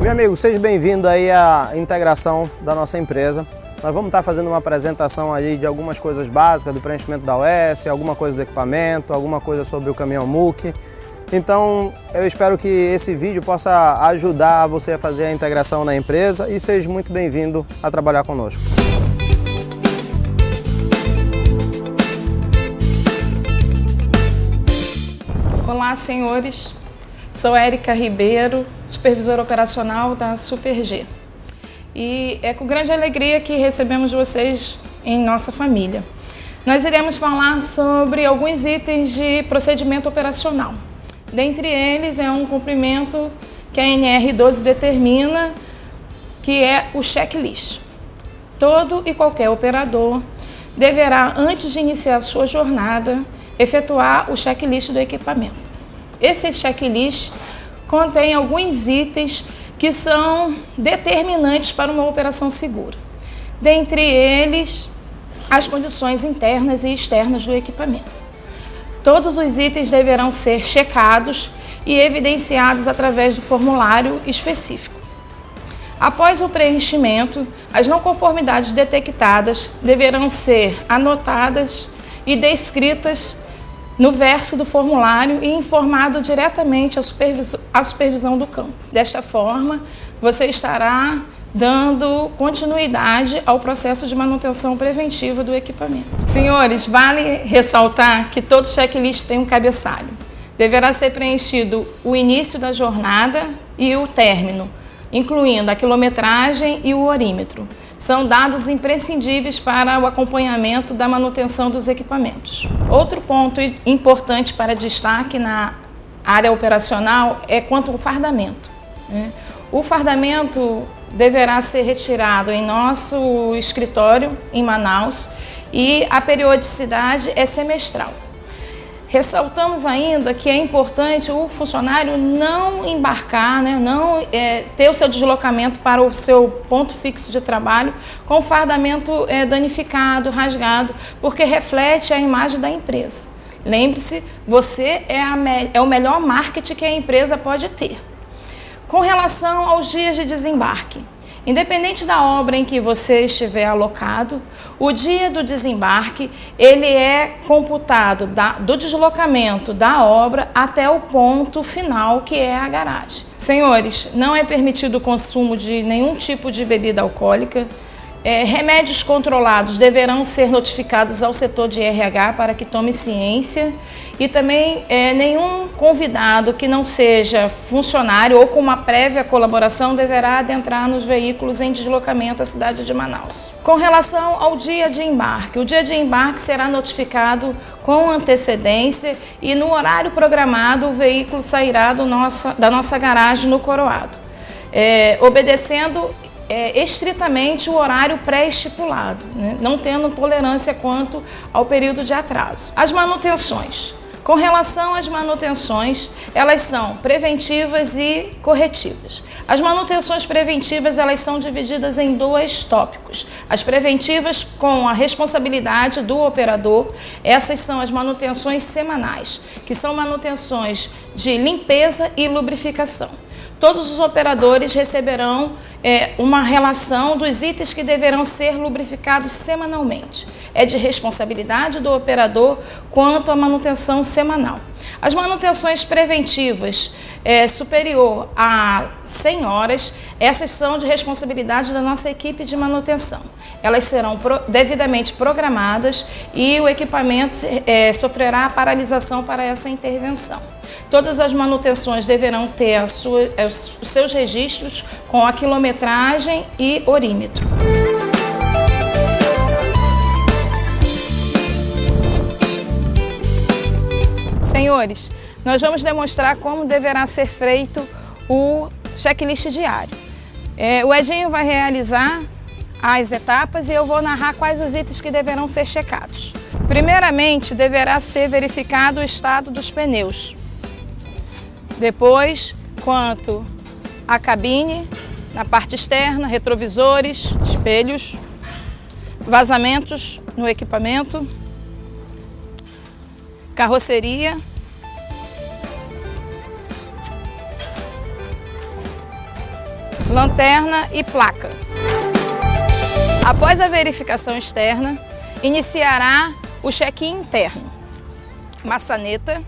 Meu amigo, seja bem-vindo aí à integração da nossa empresa. Nós vamos estar fazendo uma apresentação aí de algumas coisas básicas do preenchimento da OS, alguma coisa do equipamento, alguma coisa sobre o caminhão MUC. Então, eu espero que esse vídeo possa ajudar você a fazer a integração na empresa e seja muito bem-vindo a trabalhar conosco. Olá, senhores. Sou Érica Ribeiro, supervisora operacional da Super-G. E é com grande alegria que recebemos vocês em nossa família. Nós iremos falar sobre alguns itens de procedimento operacional. Dentre eles é um cumprimento que a NR12 determina, que é o checklist. Todo e qualquer operador deverá, antes de iniciar sua jornada, efetuar o checklist do equipamento. Esse checklist contém alguns itens que são determinantes para uma operação segura. Dentre eles, as condições internas e externas do equipamento. Todos os itens deverão ser checados e evidenciados através do formulário específico. Após o preenchimento, as não conformidades detectadas deverão ser anotadas e descritas no verso do formulário e informado diretamente à supervisão do campo. Desta forma, você estará dando continuidade ao processo de manutenção preventiva do equipamento. Senhores, vale ressaltar que todo checklist tem um cabeçalho. Deverá ser preenchido o início da jornada e o término, incluindo a quilometragem e o orímetro. São dados imprescindíveis para o acompanhamento da manutenção dos equipamentos. Outro ponto importante para destaque na área operacional é quanto ao fardamento. O fardamento deverá ser retirado em nosso escritório em Manaus e a periodicidade é semestral. Ressaltamos ainda que é importante o funcionário não embarcar, não ter o seu deslocamento para o seu ponto fixo de trabalho com o fardamento danificado, rasgado, porque reflete a imagem da empresa. Lembre-se, você é o melhor marketing que a empresa pode ter. Com relação aos dias de desembarque, independente da obra em que você estiver alocado, o dia do desembarque ele é computado do deslocamento da obra até o ponto final, que é a garagem. Senhores, não é permitido o consumo de nenhum tipo de bebida alcoólica. Remédios controlados deverão ser notificados ao setor de RH para que tome ciência e também nenhum convidado que não seja funcionário ou com uma prévia colaboração deverá adentrar nos veículos em deslocamento à cidade de Manaus. Com relação ao dia de embarque, o dia de embarque será notificado com antecedência e no horário programado o veículo sairá da nossa garagem no Coroado, obedecendo estritamente o horário pré-estipulado, não tendo tolerância quanto ao período de atraso. As manutenções. Com relação às manutenções, elas são preventivas e corretivas. As manutenções preventivas elas são divididas em dois tópicos. As preventivas com a responsabilidade do operador, essas são as manutenções semanais, que são manutenções de limpeza e lubrificação. Todos os operadores receberão uma relação dos itens que deverão ser lubrificados semanalmente. É de responsabilidade do operador quanto à manutenção semanal. As manutenções preventivas superior a 100 horas, essas são de responsabilidade da nossa equipe de manutenção. Elas serão devidamente programadas e o equipamento sofrerá paralisação para essa intervenção. Todas as manutenções deverão ter os seus registros com a quilometragem e orímetro. Senhores, nós vamos demonstrar como deverá ser feito o checklist diário. O Edinho vai realizar as etapas e eu vou narrar quais os itens que deverão ser checados. Primeiramente, deverá ser verificado o estado dos pneus. Depois, quanto à cabine, na parte externa, retrovisores, espelhos, vazamentos no equipamento, carroceria, lanterna e placa. Após a verificação externa, iniciará o check-in interno. Maçaneta,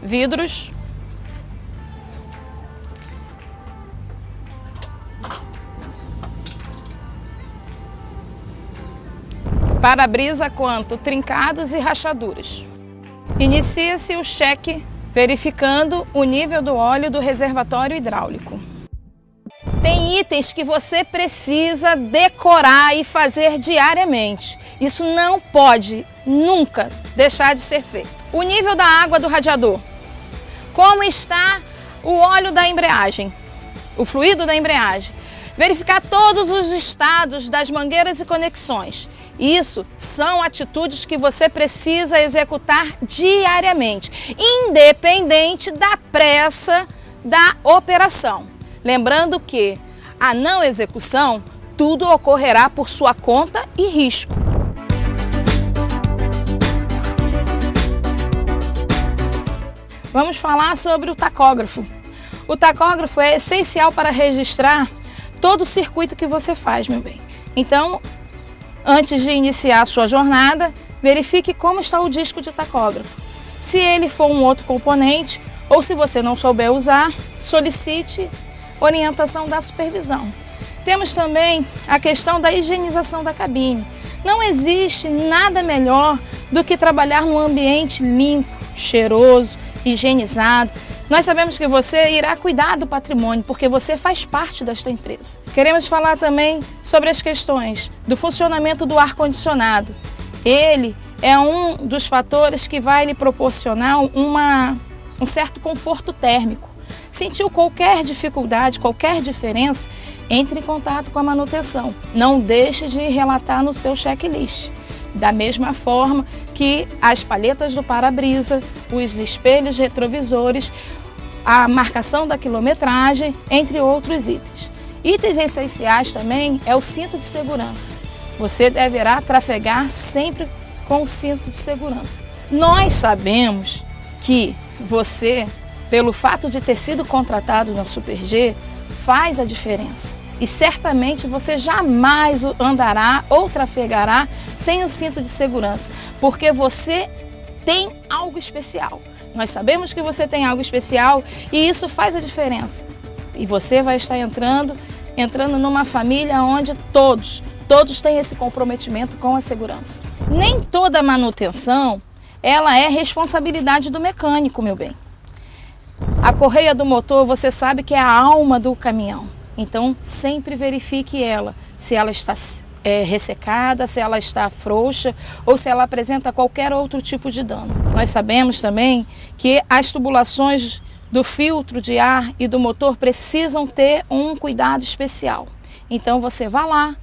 vidros, para-brisa quanto trincados e rachaduras. Inicia-se o cheque verificando o nível do óleo do reservatório hidráulico. Tem itens que você precisa decorar e fazer diariamente. Isso não pode nunca deixar de ser feito. O nível da água do radiador. Como está o óleo da embreagem, o fluido da embreagem. Verificar todos os estados das mangueiras e conexões. Isso são atitudes que você precisa executar diariamente, independente da pressa da operação. Lembrando que a não execução, tudo ocorrerá por sua conta e risco. Vamos falar sobre o tacógrafo. O tacógrafo é essencial para registrar todo o circuito que você faz, meu bem. Então, antes de iniciar a sua jornada, verifique como está o disco de tacógrafo. Se ele for um outro componente, ou se você não souber usar, solicite orientação da supervisão. Temos também a questão da higienização da cabine. Não existe nada melhor do que trabalhar num ambiente limpo, cheiroso, higienizado. Nós sabemos que você irá cuidar do patrimônio, porque você faz parte desta empresa. Queremos falar também sobre as questões do funcionamento do ar-condicionado. Ele é um dos fatores que vai lhe proporcionar um certo conforto térmico. Sentiu qualquer dificuldade, qualquer diferença, entre em contato com a manutenção. Não deixe de relatar no seu checklist. Da mesma forma que as palhetas do para-brisa, os espelhos retrovisores, a marcação da quilometragem, entre outros itens. Itens essenciais também é o cinto de segurança. Você deverá trafegar sempre com o cinto de segurança. Nós sabemos que você, pelo fato de ter sido contratado na Super G, faz a diferença. E certamente você jamais andará ou trafegará sem o cinto de segurança, porque você tem algo especial. Nós sabemos que você tem algo especial e isso faz a diferença. E você vai estar entrando numa família onde todos têm esse comprometimento com a segurança. Nem toda manutenção, ela é responsabilidade do mecânico, meu bem. A correia do motor, você sabe que é a alma do caminhão. Então, sempre verifique ela, se ela está ressecada, se ela está frouxa ou se ela apresenta qualquer outro tipo de dano. Nós sabemos também que as tubulações do filtro de ar e do motor precisam ter um cuidado especial. Então, você vá lá,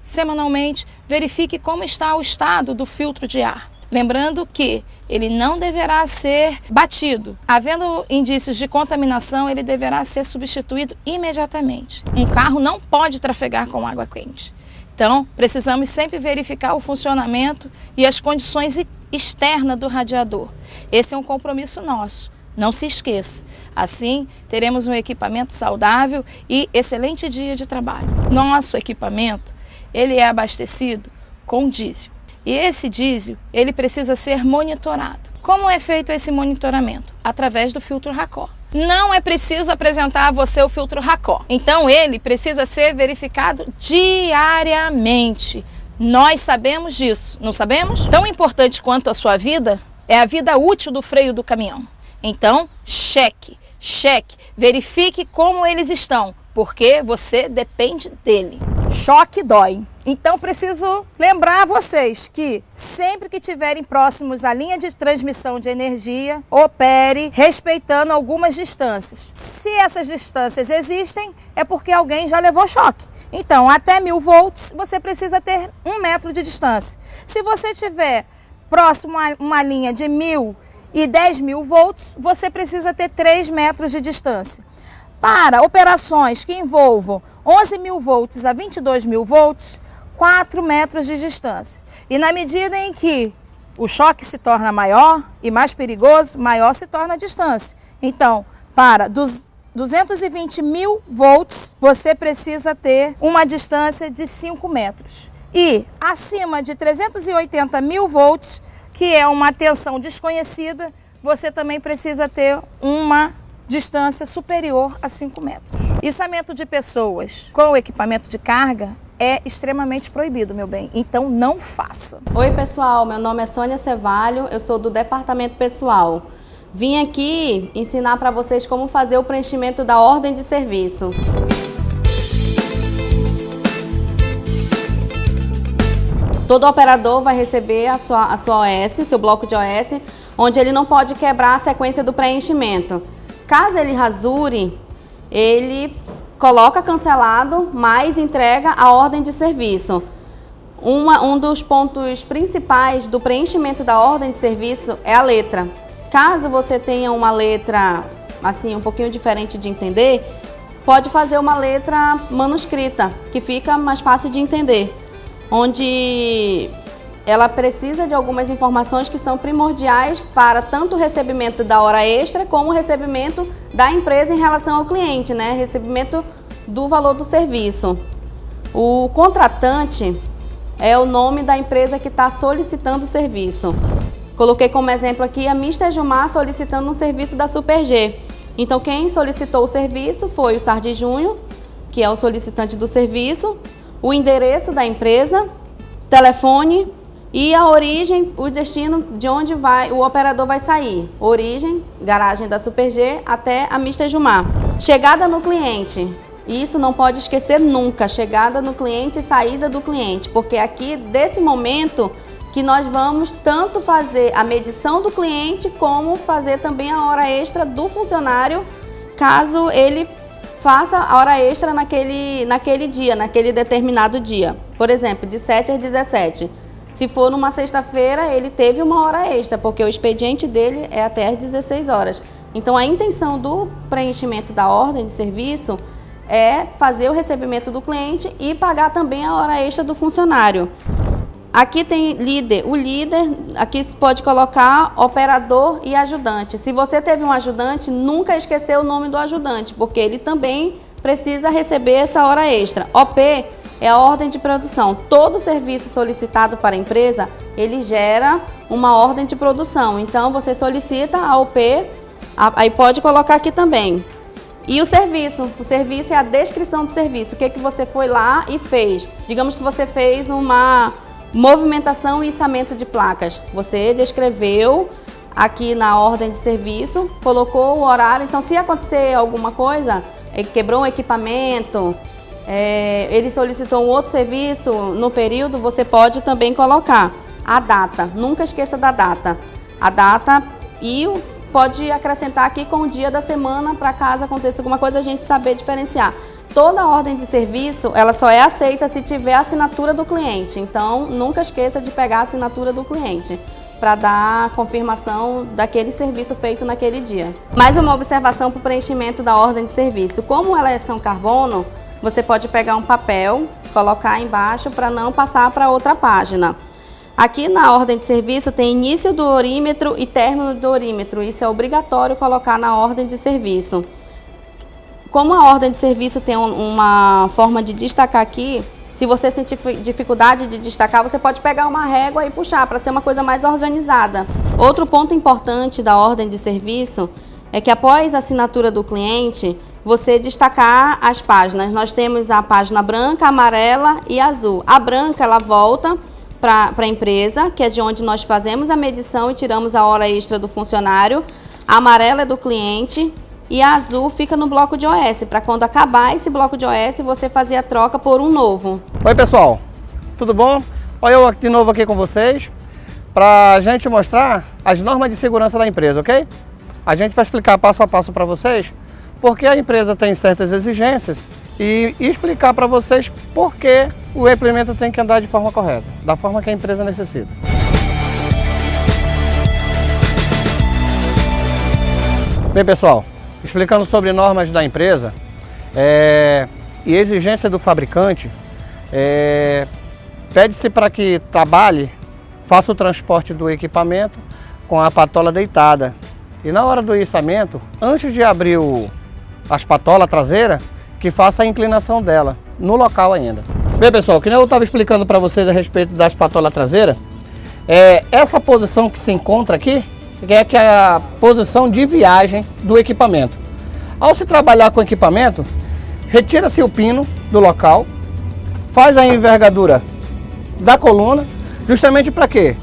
semanalmente, verifique como está o estado do filtro de ar. Lembrando que ele não deverá ser batido. Havendo indícios de contaminação, ele deverá ser substituído imediatamente. Um carro não pode trafegar com água quente. Então, precisamos sempre verificar o funcionamento e as condições externas do radiador. Esse é um compromisso nosso. Não se esqueça. Assim, teremos um equipamento saudável e excelente dia de trabalho. Nosso equipamento, ele é abastecido com diesel. E esse diesel, ele precisa ser monitorado. Como é feito esse monitoramento? Através do filtro Racó. Não é preciso apresentar a você o filtro Racó. Então ele precisa ser verificado diariamente. Nós sabemos disso, não sabemos? Tão importante quanto a sua vida é a vida útil do freio do caminhão. Então, cheque, verifique como eles estão, porque você depende dele. Choque dói. Então preciso lembrar a vocês que sempre que estiverem próximos à linha de transmissão de energia, opere respeitando algumas distâncias. Se essas distâncias existem, é porque alguém já levou choque. Então, até 1000 volts, você precisa ter 1 metro de distância. Se você estiver próximo a uma linha de 1000 e 10.000 volts, você precisa ter 3 metros de distância. Para operações que envolvam 11.000 volts a 22.000 volts, 4 metros de distância. E na medida em que o choque se torna maior e mais perigoso, maior se torna a distância. Então, para 220 mil volts, você precisa ter uma distância de 5 metros. E acima de 380 mil volts, que é uma tensão desconhecida, você também precisa ter uma distância superior a 5 metros. Içamento de pessoas com equipamento de carga é extremamente proibido, meu bem. Então não faça. Oi pessoal, meu nome é Sônia Cevalho, eu sou do Departamento Pessoal. Vim aqui ensinar para vocês como fazer o preenchimento da ordem de serviço. Todo operador vai receber a sua OS, seu bloco de OS, onde ele não pode quebrar a sequência do preenchimento. Caso ele rasure, ele coloca cancelado, mas entrega a ordem de serviço. Um dos pontos principais do preenchimento da ordem de serviço é a letra. Caso você tenha uma letra assim um pouquinho diferente de entender, pode fazer uma letra manuscrita, que fica mais fácil de entender, onde ela precisa de algumas informações que são primordiais para tanto o recebimento da hora extra como o recebimento da empresa em relação ao cliente, né? Recebimento do valor do serviço. O contratante é o nome da empresa que está solicitando o serviço. Coloquei como exemplo aqui a Mister Gilmar solicitando um serviço da Super G. Então quem solicitou o serviço foi o Sardi Júnior, que é o solicitante do serviço, o endereço da empresa, telefone e a origem, o destino de onde o operador vai sair. Origem, garagem da Super G até a Mister Gilmar. Chegada no cliente. Isso não pode esquecer nunca, chegada no cliente e saída do cliente, porque aqui, desse momento, que nós vamos tanto fazer a medição do cliente, como fazer também a hora extra do funcionário, caso ele faça a hora extra naquele dia, naquele determinado dia. Por exemplo, de 7 às 17. Se for numa sexta-feira, ele teve uma hora extra, porque o expediente dele é até às 16 horas. Então, a intenção do preenchimento da ordem de serviço é fazer o recebimento do cliente e pagar também a hora extra do funcionário. Aqui tem líder. O líder, aqui pode colocar operador e ajudante. Se você teve um ajudante, nunca esquecer o nome do ajudante, porque ele também precisa receber essa hora extra. OP é a ordem de produção. Todo serviço solicitado para a empresa, ele gera uma ordem de produção. Então, você solicita a OP, aí pode colocar aqui também. E o serviço é a descrição do serviço. O que você foi lá e fez. Digamos que você fez uma movimentação e içamento de placas. Você descreveu aqui na ordem de serviço, colocou o horário. Então, se acontecer alguma coisa, ele quebrou um equipamento, ele solicitou um outro serviço no período, você pode também colocar a data. Nunca esqueça da data. A data e pode acrescentar aqui com o dia da semana, para caso aconteça alguma coisa, a gente saber diferenciar. Toda ordem de serviço, ela só é aceita se tiver a assinatura do cliente. Então, nunca esqueça de pegar a assinatura do cliente para dar confirmação daquele serviço feito naquele dia. Mais uma observação para o preenchimento da ordem de serviço. Como ela é São Carbono, você pode pegar um papel, colocar embaixo para não passar para outra página. Aqui na ordem de serviço tem início do horímetro e término do horímetro. Isso é obrigatório colocar na ordem de serviço. Como a ordem de serviço tem uma forma de destacar aqui, se você sentir dificuldade de destacar, você pode pegar uma régua e puxar para ser uma coisa mais organizada. Outro ponto importante da ordem de serviço é que após a assinatura do cliente, você destacar as páginas. Nós temos a página branca, amarela e azul. A branca, ela volta para a empresa, que é de onde nós fazemos a medição e tiramos a hora extra do funcionário. A amarela é do cliente e a azul fica no bloco de OS, para quando acabar esse bloco de OS, você fazer a troca por um novo. Oi pessoal, tudo bom? Olha eu de novo aqui com vocês, para a gente mostrar as normas de segurança da empresa, ok? A gente vai explicar passo a passo para vocês, porque a empresa tem certas exigências e explicar para vocês por que o implemento tem que andar de forma correta, da forma que a empresa necessita. Bem pessoal, explicando sobre normas da empresa e exigência do fabricante, pede-se para que trabalhe, faça o transporte do equipamento com a patola deitada, E na hora do içamento, antes de abrir a espatola traseira, que faça a inclinação dela no local ainda. Bem, pessoal, que nem eu estava explicando para vocês a respeito da espatola traseira, essa posição que se encontra aqui, que é a posição de viagem do equipamento. Ao se trabalhar com o equipamento, retira-se o pino do local, faz a envergadura da coluna, justamente para quê?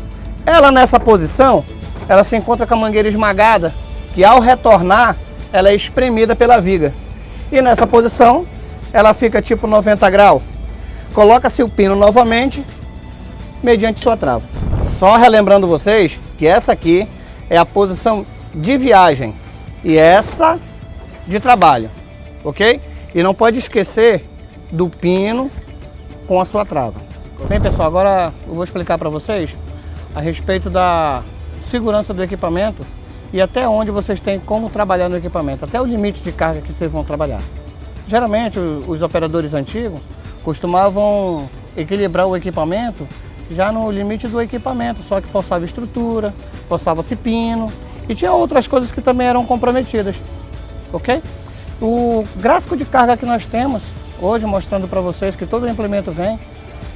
Ela nessa posição, ela se encontra com a mangueira esmagada, que ao retornar, ela é espremida pela viga. E nessa posição, ela fica tipo 90 graus. Coloca-se o pino novamente, mediante sua trava. Só relembrando vocês que essa aqui é a posição de viagem e essa de trabalho, ok? E não pode esquecer do pino com a sua trava. Bem, pessoal, agora eu vou explicar para vocês a respeito da segurança do equipamento e até onde vocês têm como trabalhar no equipamento, até o limite de carga que vocês vão trabalhar. Geralmente, os operadores antigos costumavam equilibrar o equipamento já no limite do equipamento, só que forçava estrutura, forçava-se pino e tinha outras coisas que também eram comprometidas, ok? O gráfico de carga que nós temos hoje, mostrando para vocês que todo o implemento vem,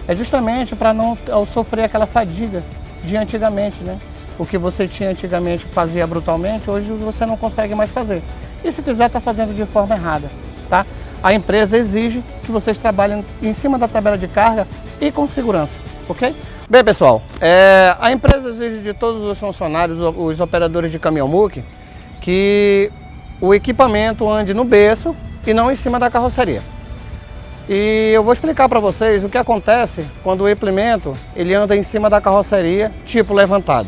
é justamente para não sofrer aquela fadiga de antigamente, né? O que você tinha antigamente fazia brutalmente, hoje você não consegue mais fazer. E se fizer, está fazendo de forma errada, tá? A empresa exige que vocês trabalhem em cima da tabela de carga e com segurança, ok? Bem, pessoal, a empresa exige de todos os funcionários, os operadores de caminhão muque, que o equipamento ande no berço e não em cima da carroceria. E eu vou explicar para vocês o que acontece quando o implemento ele anda em cima da carroceria, tipo levantado.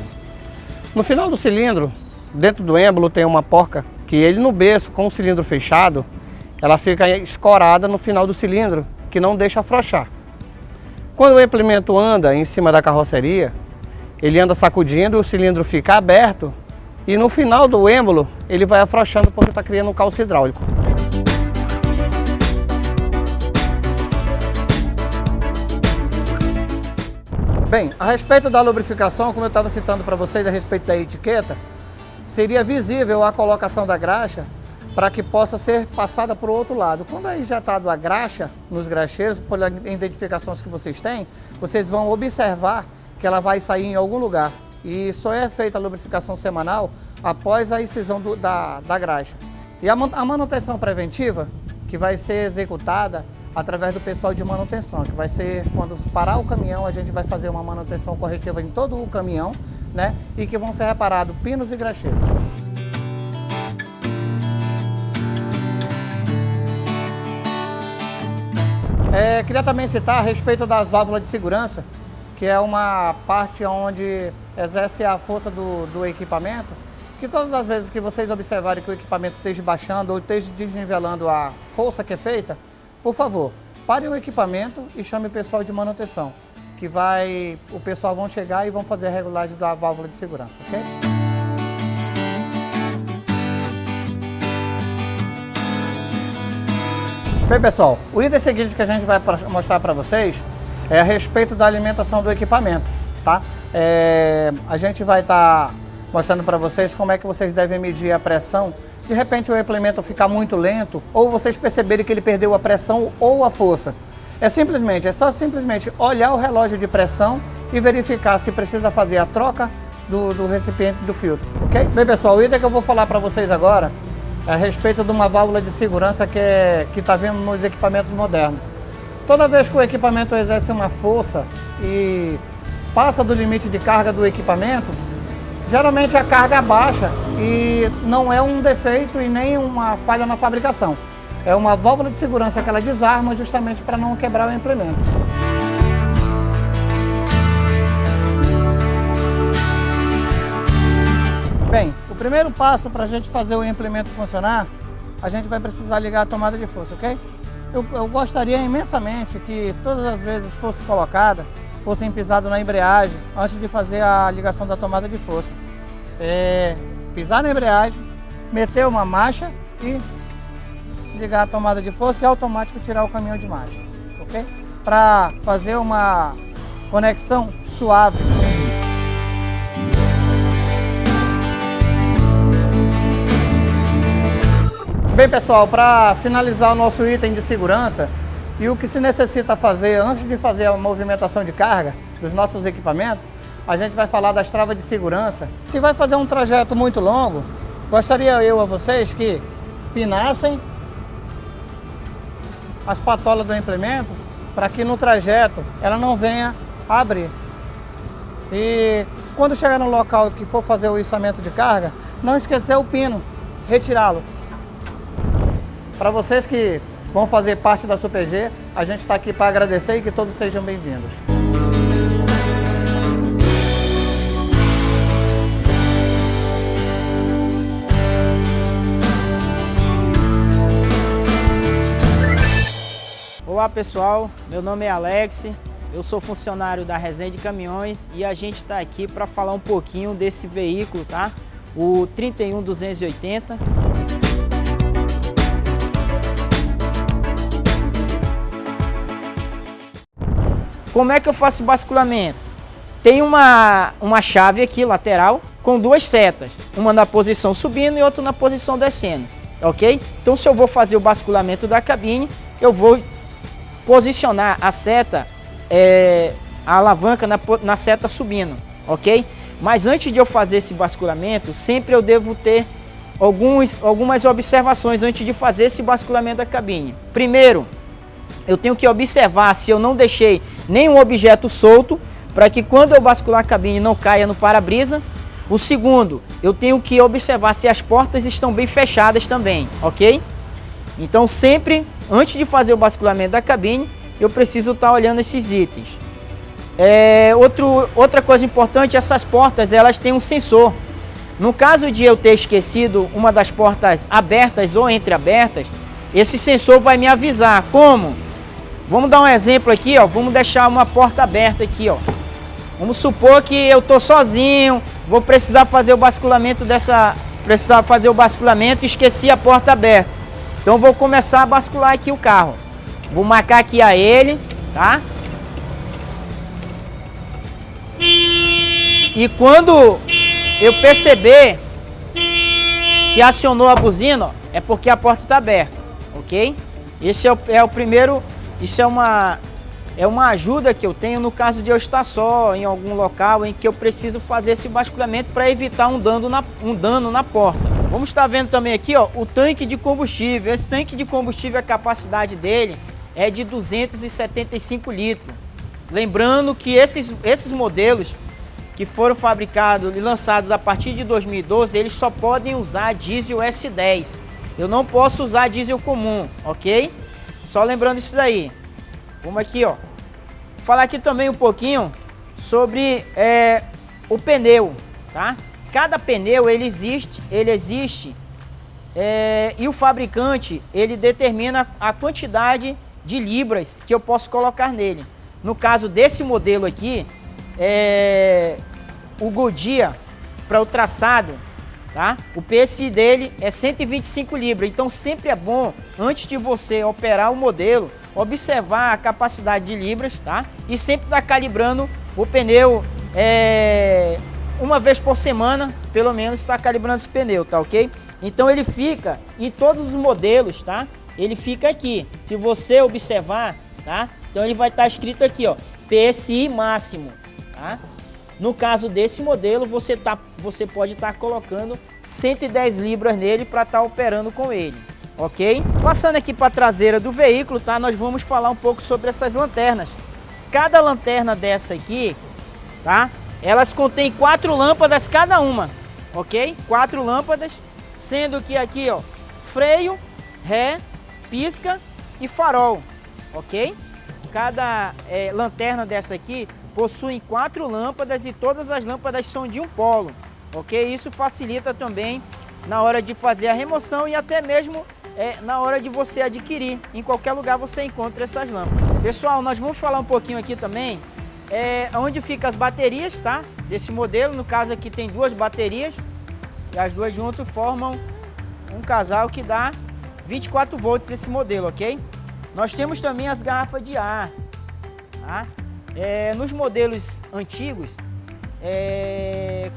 No final do cilindro, dentro do êmbolo tem uma porca que ele no berço, com o cilindro fechado, ela fica escorada no final do cilindro, que não deixa afrouxar. Quando o implemento anda em cima da carroceria, ele anda sacudindo, o cilindro fica aberto e no final do êmbolo ele vai afrouxando porque está criando um calço hidráulico. Bem, a respeito da lubrificação, como eu estava citando para vocês a respeito da etiqueta, seria visível a colocação da graxa para que possa ser passada para o outro lado. Quando é injetado a graxa nos graxeiros, por identificações que vocês têm, vocês vão observar que ela vai sair em algum lugar. E só é feita a lubrificação semanal após a incisão da graxa. E a manutenção preventiva, que vai ser executada através do pessoal de manutenção, que vai ser quando parar o caminhão, a gente vai fazer uma manutenção corretiva em todo o caminhão, né? E que vão ser reparados pinos e graxeiros. Queria também citar a respeito das válvulas de segurança, que é uma parte onde exerce a força do equipamento, que todas as vezes que vocês observarem que o equipamento esteja baixando ou esteja desnivelando a força que é feita, por favor, pare o equipamento e chame o pessoal de manutenção, que o pessoal vão chegar e vão fazer a regulagem da válvula de segurança, ok? Bem, pessoal, o item seguinte que a gente vai mostrar para vocês é a respeito da alimentação do equipamento, tá? A gente vai estar mostrando para vocês como é que vocês devem medir a pressão. De repente o implemento ficar muito lento ou vocês perceberem que ele perdeu a pressão ou a força. É só simplesmente olhar o relógio de pressão e verificar se precisa fazer a troca do recipiente do filtro, ok? Bem, pessoal, o item que eu vou falar para vocês agora é a respeito de uma válvula de segurança que está vindo nos equipamentos modernos. Toda vez que o equipamento exerce uma força e passa do limite de carga do equipamento, geralmente a carga baixa e não é um defeito e nem uma falha na fabricação. É uma válvula de segurança que ela desarma justamente para não quebrar o implemento. Bem, o primeiro passo para a gente fazer o implemento funcionar, a gente vai precisar ligar a tomada de força, ok? Eu gostaria imensamente que todas as vezes fossem pisadas na embreagem antes de fazer a ligação da tomada de força. Pisar na embreagem, meter uma marcha e ligar a tomada de força e automático tirar o caminhão de marcha, ok? Para fazer uma conexão suave. Bem, pessoal, para finalizar o nosso item de segurança e o que se necessita fazer antes de fazer a movimentação de carga dos nossos equipamentos, a gente vai falar das travas de segurança. Se vai fazer um trajeto muito longo, gostaria eu a vocês que pinassem as patolas do implemento para que no trajeto ela não venha a abrir. E quando chegar no local que for fazer o içamento de carga, não esquecer o pino, retirá-lo. Para vocês que vão fazer parte da Super G, a gente está aqui para agradecer e que todos sejam bem-vindos. Olá pessoal, meu nome é Alex, eu sou funcionário da Resende Caminhões e a gente está aqui para falar um pouquinho desse veículo, tá? O 31280. Como é que eu faço o basculamento? Tem uma chave aqui lateral com duas setas, uma na posição subindo e outra na posição descendo, ok? Então se eu vou fazer o basculamento da cabine, eu vou posicionar a seta, a alavanca na seta subindo, ok? Mas antes de eu fazer esse basculamento, sempre eu devo ter algumas observações antes de fazer esse basculamento da cabine. Primeiro, eu tenho que observar se eu não deixei nenhum objeto solto, para que quando eu bascular a cabine não caia no para-brisa. O segundo, eu tenho que observar se as portas estão bem fechadas também, ok? Então sempre, antes de fazer o basculamento da cabine, eu preciso estar olhando esses itens. Outra coisa importante, essas portas elas têm um sensor. No caso de eu ter esquecido uma das portas abertas ou entreabertas, esse sensor vai me avisar. Como? Vamos dar um exemplo aqui, ó. Vamos deixar uma porta aberta aqui, ó. Vamos supor que eu estou sozinho, vou precisar fazer o basculamento e esqueci a porta aberta. Então vou começar a bascular aqui o carro. Vou marcar aqui a ele, tá? E quando eu perceber que acionou a buzina, ó, é porque a porta está aberta, ok? Esse é o primeiro, isso é uma ajuda que eu tenho no caso de eu estar só em algum local em que eu preciso fazer esse basculamento para evitar um dano na porta. Vamos estar vendo também aqui, ó, o tanque de combustível. Esse tanque de combustível, a capacidade dele é de 275 litros. Lembrando que esses modelos que foram fabricados e lançados a partir de 2012, eles só podem usar diesel S10. Eu não posso usar diesel comum, ok? Só lembrando isso daí. Vamos aqui, ó. Falar aqui também um pouquinho sobre o pneu, tá? Cada pneu ele existe e o fabricante ele determina a quantidade de libras que eu posso colocar nele. No caso desse modelo aqui, o Goodyear, para o traçado, tá? O PSI dele é 125 libras. Então sempre é bom, antes de você operar o modelo, observar a capacidade de libras, tá? E sempre estar calibrando o pneu uma vez por semana, pelo menos está calibrando esse pneu, tá ok? Então ele fica em todos os modelos, tá? Ele fica aqui. Se você observar, tá? Então ele vai estar escrito aqui, ó, PSI máximo, tá? No caso desse modelo, você pode estar colocando 110 libras nele para estar operando com ele, ok? Passando aqui para a traseira do veículo, tá? Nós vamos falar um pouco sobre essas lanternas. Cada lanterna dessa aqui, tá? Elas contêm 4 lâmpadas cada uma, ok? 4 lâmpadas, sendo que aqui, ó, freio, ré, pisca e farol, ok? Cada lanterna dessa aqui possui 4 lâmpadas e todas as lâmpadas são de um polo, ok? Isso facilita também na hora de fazer a remoção e até mesmo na hora de você adquirir. Em qualquer lugar você encontra essas lâmpadas. Pessoal, nós vamos falar um pouquinho aqui também onde ficam as baterias, tá? Desse modelo. No caso aqui tem 2 baterias e as duas juntas formam um casal que dá 24 volts esse modelo, ok? Nós temos também as garrafas de ar, tá? Nos modelos antigos,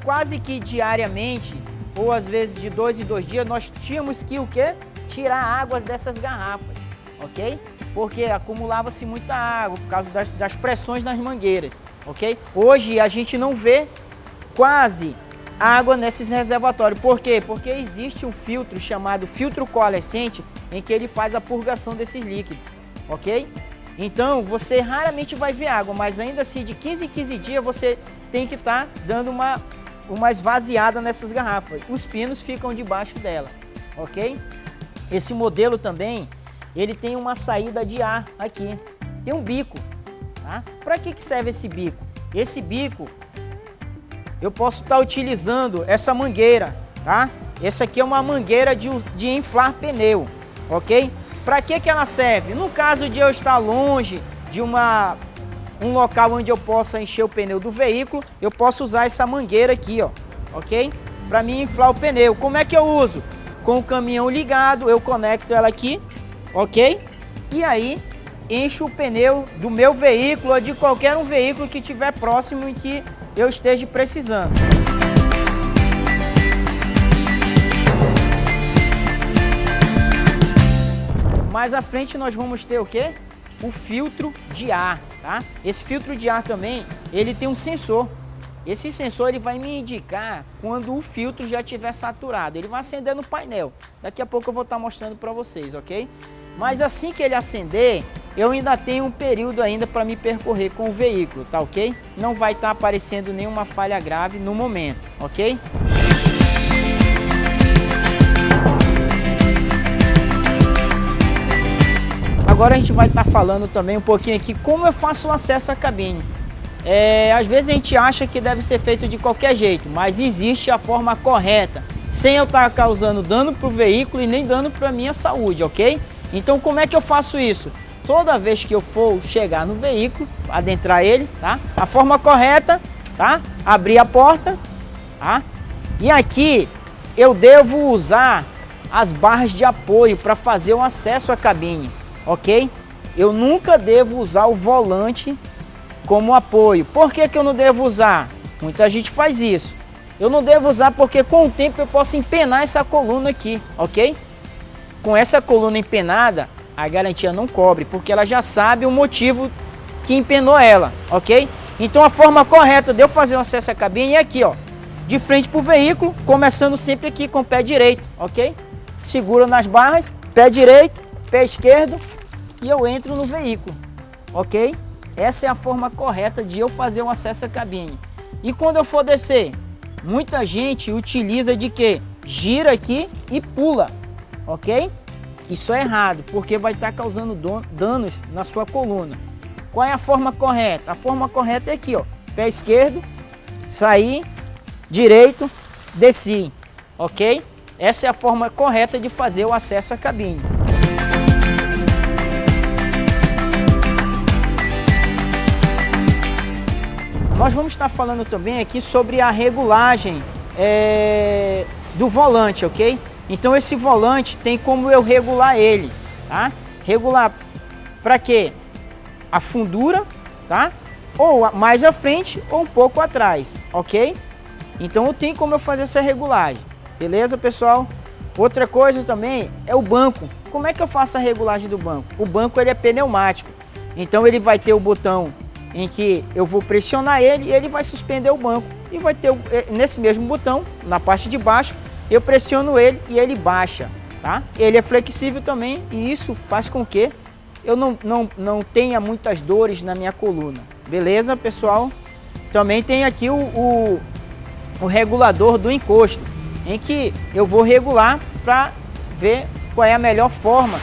quase que diariamente, ou às vezes de 2 em 2 dias, nós tínhamos que o quê? tirar águas dessas garrafas, ok? Porque acumulava-se muita água por causa das pressões nas mangueiras, ok? Hoje a gente não vê quase água nesses reservatórios. Por quê? Porque existe um filtro chamado filtro coalescente em que ele faz a purgação desses líquidos, ok? Então você raramente vai ver água, mas ainda assim de 15 em 15 dias você tem que estar dando uma esvaziada nessas garrafas. Os pinos ficam debaixo dela, ok? Esse modelo também, ele tem uma saída de ar aqui, tem um bico, tá? Para que serve esse bico? Esse bico eu posso estar utilizando essa mangueira, tá? Essa aqui é uma mangueira de inflar pneu, ok? Para que ela serve? No caso de eu estar longe de um local onde eu possa encher o pneu do veículo, eu posso usar essa mangueira aqui, ó, ok? Para mim inflar o pneu. Como é que eu uso? Com o caminhão ligado, eu conecto ela aqui, ok? E aí encho o pneu do meu veículo ou de qualquer um veículo que estiver próximo em que eu esteja precisando. Mais à frente nós vamos ter o quê? O filtro de ar, tá? Esse filtro de ar também, ele tem um sensor. Esse sensor ele vai me indicar quando o filtro já estiver saturado. Ele vai acender no painel. Daqui a pouco eu vou estar mostrando para vocês, ok? Mas assim que ele acender, eu ainda tenho um período ainda para me percorrer com o veículo, tá ok? Não vai estar aparecendo nenhuma falha grave no momento, ok? Agora a gente vai estar falando também um pouquinho aqui como eu faço o acesso à cabine. Às vezes a gente acha que deve ser feito de qualquer jeito, mas existe a forma correta, sem eu estar causando dano para o veículo e nem dano para a minha saúde, ok? Então como é que eu faço isso? Toda vez que eu for chegar no veículo, adentrar ele, tá? A forma correta, tá? Abrir a porta, tá? E aqui eu devo usar as barras de apoio para fazer o acesso à cabine, ok? Eu nunca devo usar o volante como apoio. Por que eu não devo usar? Muita gente faz isso. Eu não devo usar porque com o tempo eu posso empenar essa coluna aqui, ok? Com essa coluna empenada, a garantia não cobre, porque ela já sabe o motivo que empenou ela, ok? Então a forma correta de eu fazer o acesso à cabine é aqui, ó, de frente para o veículo, começando sempre aqui com o pé direito, ok? Segura nas barras, pé direito, pé esquerdo e eu entro no veículo, ok? Essa é a forma correta de eu fazer o acesso à cabine. E quando eu for descer, muita gente utiliza de que? Gira aqui e pula, ok? Isso é errado, porque vai estar causando danos na sua coluna. Qual é a forma correta? A forma correta é aqui, ó, pé esquerdo, sair, direito, desci, ok? Essa é a forma correta de fazer o acesso à cabine. Nós vamos estar falando também aqui sobre a regulagem do volante, ok? Então esse volante tem como eu regular ele, tá? Regular para quê? A fundura, tá? Ou mais à frente ou um pouco atrás, ok? Então eu tenho como eu fazer essa regulagem, beleza, pessoal? Outra coisa também é o banco. Como é que eu faço a regulagem do banco? O banco ele é pneumático, então ele vai ter o botão em que eu vou pressionar ele e ele vai suspender o banco. E vai ter nesse mesmo botão, na parte de baixo, eu pressiono ele e ele baixa, tá? Ele é flexível também e isso faz com que eu não tenha muitas dores na minha coluna. Beleza, pessoal? Também tem aqui o regulador do encosto, em que eu vou regular para ver qual é a melhor forma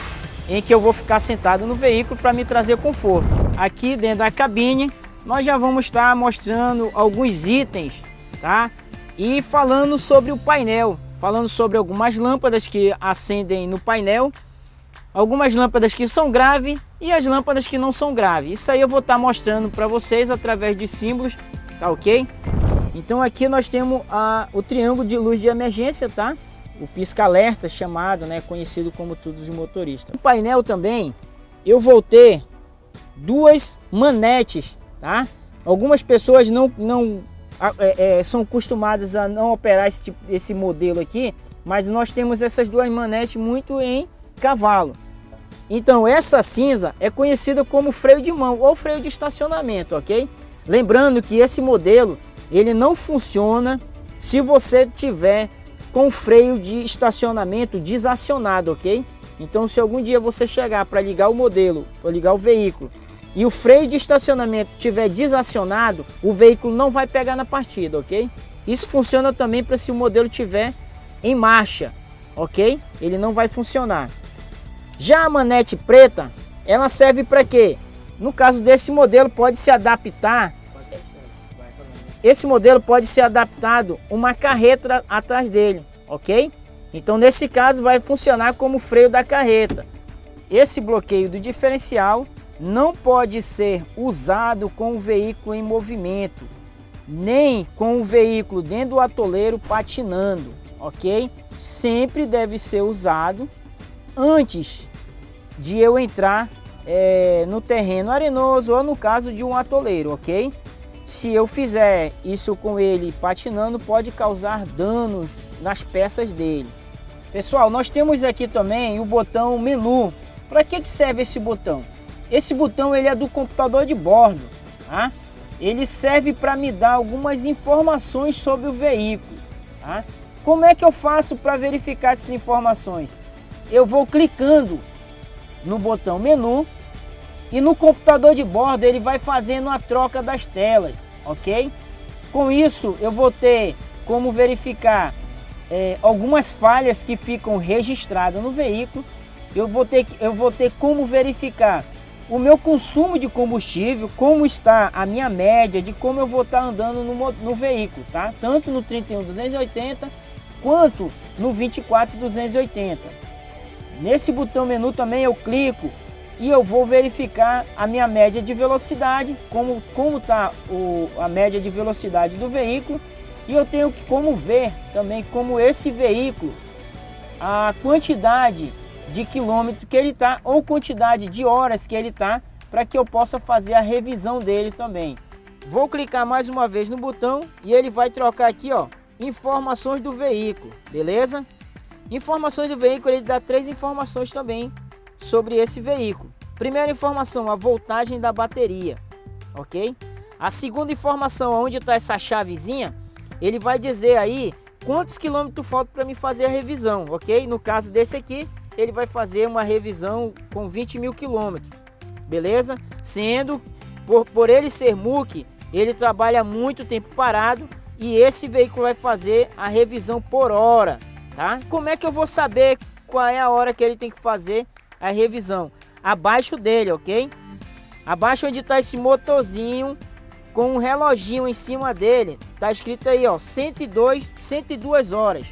em que eu vou ficar sentado no veículo para me trazer conforto. Aqui dentro da cabine, nós já vamos estar mostrando alguns itens, tá? E falando sobre o painel, falando sobre algumas lâmpadas que acendem no painel, algumas lâmpadas que são graves e as lâmpadas que não são graves. Isso aí eu vou estar mostrando para vocês através de símbolos, tá ok? Então aqui nós temos o triângulo de luz de emergência, tá? O pisca-alerta chamado, né, conhecido como todos os motoristas. No painel também eu vou ter duas manetes, tá? Algumas pessoas não são acostumadas a não operar esse modelo aqui, mas nós temos essas duas manetes muito em cavalo. Então essa cinza é conhecida como freio de mão ou freio de estacionamento, ok? Lembrando que esse modelo ele não funciona se você tiver com o freio de estacionamento desacionado, ok? Então se algum dia você chegar para ligar o modelo, para ligar o veículo, e o freio de estacionamento estiver desacionado, o veículo não vai pegar na partida, ok? Isso funciona também para se o modelo estiver em marcha, ok? Ele não vai funcionar. Já a manete preta, ela serve para quê? No caso desse modelo pode se adaptar, esse modelo pode ser adaptado uma carreta atrás dele, ok? Então nesse caso vai funcionar como freio da carreta. Esse bloqueio do diferencial não pode ser usado com o veículo em movimento, nem com o veículo dentro do atoleiro patinando, ok? Sempre deve ser usado antes de eu entrar no terreno arenoso ou no caso de um atoleiro, ok? Se eu fizer isso com ele patinando, pode causar danos nas peças dele. Pessoal, nós temos aqui também o botão menu. Para que serve esse botão? Esse botão ele é do computador de bordo, tá? Ele serve para me dar algumas informações sobre o veículo, tá? Como é que eu faço para verificar essas informações? Eu vou clicando no botão menu e no computador de bordo ele vai fazendo a troca das telas, ok? Com isso eu vou ter como verificar algumas falhas que ficam registradas no veículo. Eu vou ter como verificar o meu consumo de combustível, como está a minha média de como eu vou estar andando no veículo, tá? Tanto no 31.280 quanto no 24.280. Nesse botão menu também eu clico e eu vou verificar a minha média de velocidade, como está a média de velocidade do veículo, e eu tenho como ver também como esse veículo, a quantidade de quilômetro que ele está ou quantidade de horas que ele está, para que eu possa fazer a revisão dele também. Vou clicar mais uma vez no botão e ele vai trocar aqui, ó, informações do veículo, beleza? Informações do veículo, ele dá 3 informações também sobre esse veículo. Primeira informação, a voltagem da bateria, ok? A segunda informação, onde está essa chavezinha, ele vai dizer aí quantos quilômetros faltam para me fazer a revisão, ok? No caso desse aqui, ele vai fazer uma revisão com 20 mil quilômetros, beleza? Sendo, por ele ser MUC, ele trabalha muito tempo parado e esse veículo vai fazer a revisão por hora, tá? Como é que eu vou saber qual é a hora que ele tem que fazer a revisão? Abaixo dele, ok? Abaixo onde está esse motorzinho com um reloginho em cima dele, tá escrito aí, ó, 102 horas,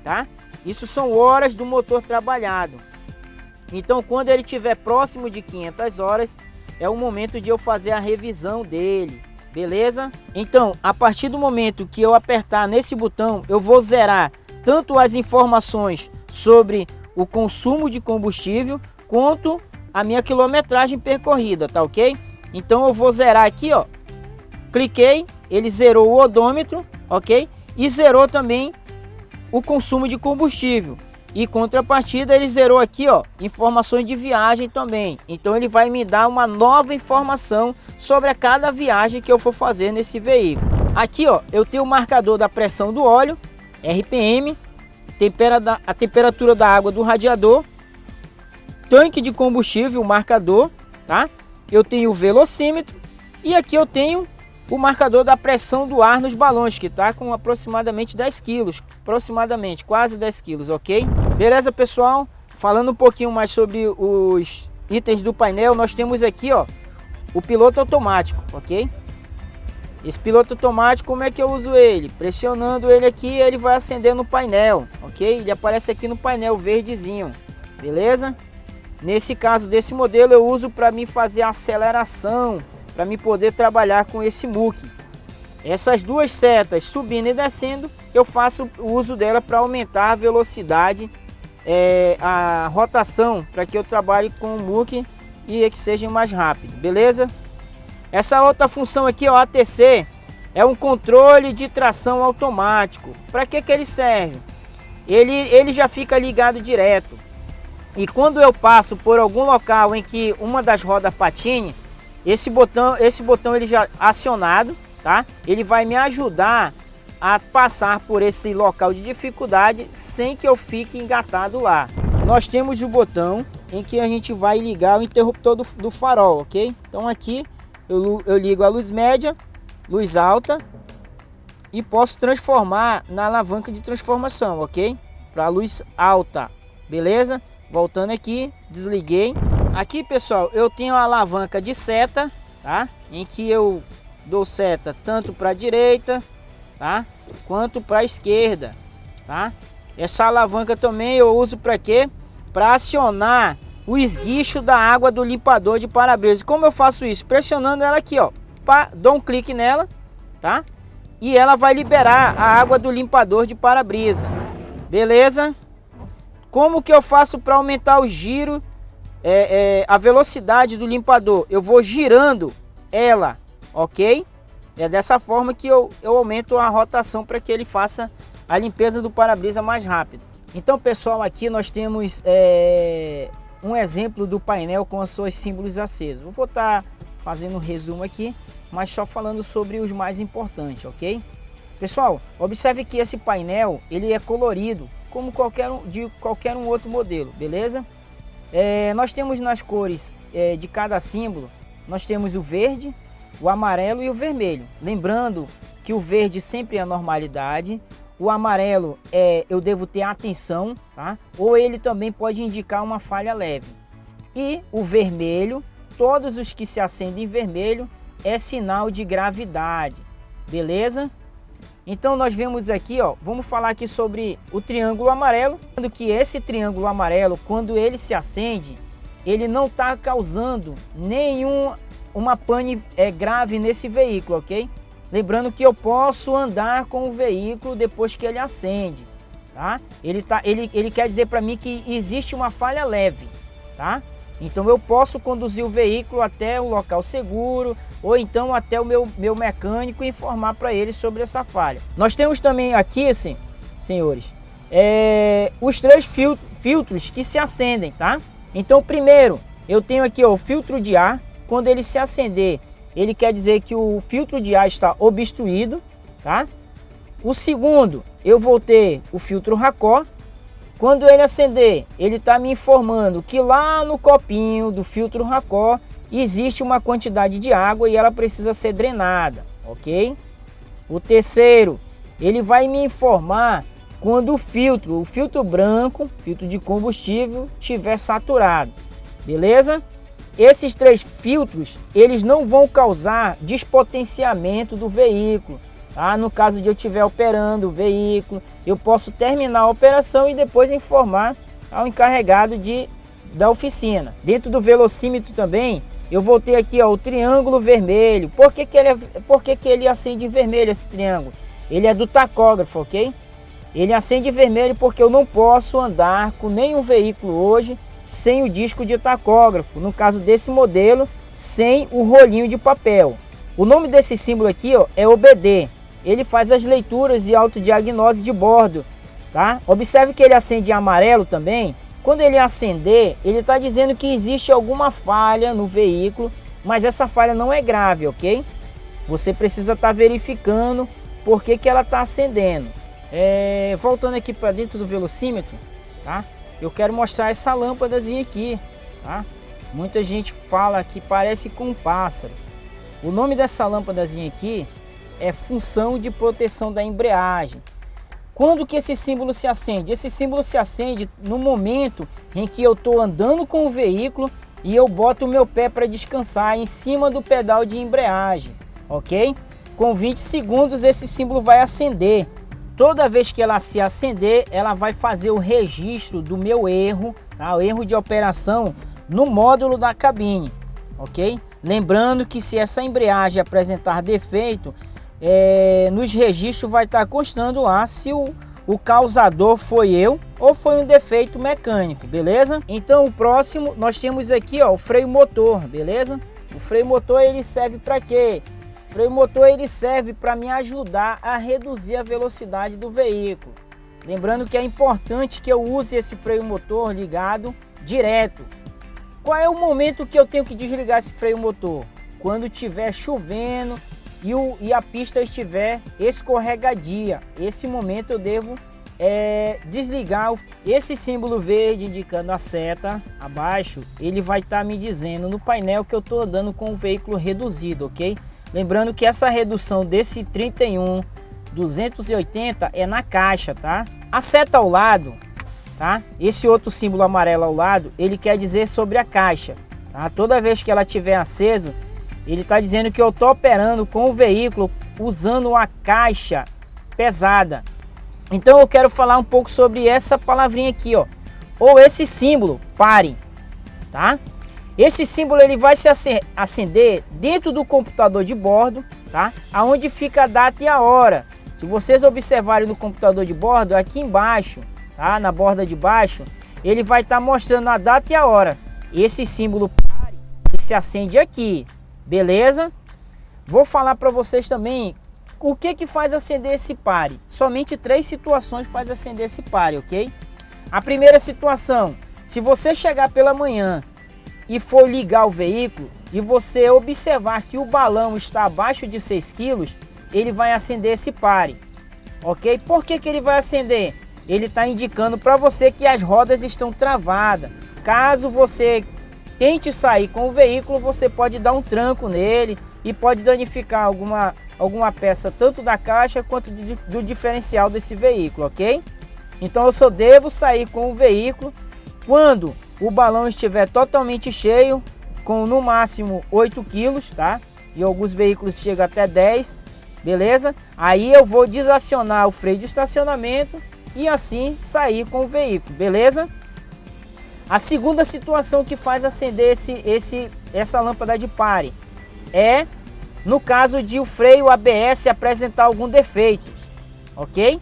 tá? Isso são horas do motor trabalhado. Então, quando ele estiver próximo de 500 horas, é o momento de eu fazer a revisão dele, beleza? Então, a partir do momento que eu apertar nesse botão, eu vou zerar tanto as informações sobre o consumo de combustível, quanto a minha quilometragem percorrida, tá ok? Então, eu vou zerar aqui, ó. Cliquei, ele zerou o odômetro, ok? E zerou também o consumo de combustível. E contrapartida ele zerou aqui, ó, informações de viagem também. Então ele vai me dar uma nova informação sobre a cada viagem que eu for fazer nesse veículo. Aqui, ó, eu tenho o marcador da pressão do óleo, RPM, a temperatura da água do radiador, tanque de combustível, o marcador, tá? Eu tenho o velocímetro e aqui eu tenho o marcador da pressão do ar nos balões, que está com aproximadamente 10 quilos, quase 10 quilos, ok? Beleza, pessoal? Falando um pouquinho mais sobre os itens do painel, nós temos aqui, ó, o piloto automático, ok? Esse piloto automático, como é que eu uso ele? Pressionando ele aqui, ele vai acender no painel, ok? Ele aparece aqui no painel verdezinho, beleza? Nesse caso desse modelo, eu uso para me fazer a aceleração, para me poder trabalhar com esse MUC. Essas duas setas subindo e descendo, eu faço o uso dela para aumentar a velocidade, a rotação, para que eu trabalhe com o MUC e que seja mais rápido, beleza? Essa outra função aqui, ó, ATC, é um controle de tração automático. Para que ele serve? ele já fica ligado direto. E quando eu passo por algum local em que uma das rodas patine, esse botão ele já acionado, tá? Ele vai me ajudar a passar por esse local de dificuldade sem que eu fique engatado lá. Nós temos o botão em que a gente vai ligar o interruptor do farol, ok? Então aqui eu ligo a luz média, luz alta e posso transformar na alavanca de transformação, ok? Para luz alta, beleza? Voltando aqui, desliguei. Aqui, pessoal, eu tenho a alavanca de seta, tá? Em que eu dou seta tanto para a direita, tá? Quanto para a esquerda, tá? Essa alavanca também eu uso para quê? Para acionar o esguicho da água do limpador de para-brisa. Como eu faço isso? Pressionando ela aqui, ó. Dou um clique nela, tá? E ela vai liberar a água do limpador de para-brisa. Beleza? Como que eu faço para aumentar o giro, a velocidade do limpador? Eu vou girando ela, ok? É dessa forma que eu aumento a rotação para que ele faça a limpeza do para-brisa mais rápido. Então, pessoal, aqui nós temos um exemplo do painel com os seus símbolos acesos. Eu vou estar fazendo um resumo aqui, mas só falando sobre os mais importantes, ok? Pessoal, observe que esse painel ele é colorido, como de qualquer um outro modelo, beleza? Nós temos nas cores de cada símbolo, nós temos o verde, o amarelo e o vermelho. Lembrando que o verde sempre é a normalidade, o amarelo eu devo ter atenção, tá? Ou ele também pode indicar uma falha leve. E o vermelho, todos os que se acendem em vermelho, é sinal de gravidade, beleza? Então nós vemos aqui, ó, vamos falar aqui sobre o triângulo amarelo. Sendo que esse triângulo amarelo, quando ele se acende, ele não está causando uma pane grave nesse veículo, ok? Lembrando que eu posso andar com o veículo depois que ele acende, tá? Ele quer dizer para mim que existe uma falha leve, tá? Então eu posso conduzir o veículo até o local seguro ou então até o meu mecânico e informar para ele sobre essa falha. Nós temos também aqui, assim, senhores, os 3 filtros que se acendem, tá? Então primeiro eu tenho aqui, ó, o filtro de ar. Quando ele se acender, ele quer dizer que o filtro de ar está obstruído, tá? O segundo, eu vou ter o filtro racó. Quando ele acender, ele está me informando que lá no copinho do filtro racó existe uma quantidade de água e ela precisa ser drenada, ok? O terceiro, ele vai me informar quando o filtro branco, filtro de combustível, estiver saturado, beleza? Esses 3 filtros, eles não vão causar despotenciamento do veículo. Tá? No caso de eu estiver operando o veículo, eu posso terminar a operação e depois informar ao encarregado da oficina. Dentro do velocímetro também, eu vou ter aqui, ó, o triângulo vermelho. Por que ele acende em vermelho esse triângulo? Ele é do tacógrafo, ok? Ele acende vermelho porque eu não posso andar com nenhum veículo hoje sem o disco de tacógrafo. No caso desse modelo, sem o rolinho de papel. O nome desse símbolo aqui, ó, é OBD. Ele faz as leituras e autodiagnose de bordo, tá? Observe que ele acende em amarelo também. Quando ele acender, ele está dizendo que existe alguma falha no veículo, mas essa falha não é grave, ok? Você precisa estar verificando por que ela está acendendo. Voltando aqui para dentro do velocímetro, tá? Eu quero mostrar essa lâmpadazinha aqui, tá? Muita gente fala que parece com um pássaro. O nome dessa lâmpadazinha aqui é função de proteção da embreagem. Quando que esse símbolo se acende? Esse símbolo se acende no momento em que eu estou andando com o veículo e eu boto o meu pé para descansar em cima do pedal de embreagem, ok? Com 20 segundos esse símbolo vai acender. Toda vez que ela se acender, ela vai fazer o registro do meu erro, tá? O erro de operação no módulo da cabine, ok? Lembrando que se essa embreagem apresentar defeito, nos registros vai estar constando lá se o causador foi eu ou foi um defeito mecânico, beleza? Então o próximo nós temos aqui, ó, o freio motor, beleza? O freio motor ele serve para quê? O freio motor ele serve para me ajudar a reduzir a velocidade do veículo. Lembrando que é importante que eu use esse freio motor ligado direto. Qual é o momento que eu tenho que desligar esse freio motor? Quando estiver chovendo e a pista estiver escorregadia. Esse momento eu devo desligar. Esse símbolo verde indicando a seta abaixo, ele vai estar me dizendo no painel que eu estou andando com o veículo reduzido, ok? Lembrando que essa redução desse 31.280 é na caixa, tá? A seta ao lado, tá? Esse outro símbolo amarelo ao lado, ele quer dizer sobre a caixa, tá? Toda vez que ela estiver aceso, ele está dizendo que eu estou operando com o veículo usando a caixa pesada. Então eu quero falar um pouco sobre essa palavrinha aqui, ó, ou esse símbolo, pare, tá? Esse símbolo ele vai se acender dentro do computador de bordo, tá? Aonde fica a data e a hora. Se vocês observarem no computador de bordo, aqui embaixo, tá? Na borda de baixo, ele vai estar mostrando a data e a hora. Esse símbolo pare, ele se acende aqui, beleza? Vou falar para vocês também o que faz acender esse pare. Somente 3 situações faz acender esse pare, ok? A primeira situação, se você chegar pela manhã e for ligar o veículo e você observar que o balão está abaixo de 6 kg, ele vai acender esse pare, ok? Por que ele vai acender? Ele está indicando para você que as rodas estão travadas. Caso você tente sair com o veículo, você pode dar um tranco nele e pode danificar alguma peça tanto da caixa quanto do diferencial desse veículo, ok? Então eu só devo sair com o veículo quando o balão estiver totalmente cheio, com no máximo 8 kg, tá? E alguns veículos chegam até 10, beleza? Aí eu vou desacionar o freio de estacionamento e assim sair com o veículo, beleza? A segunda situação que faz acender essa lâmpada de pare é no caso de o freio ABS apresentar algum defeito, ok?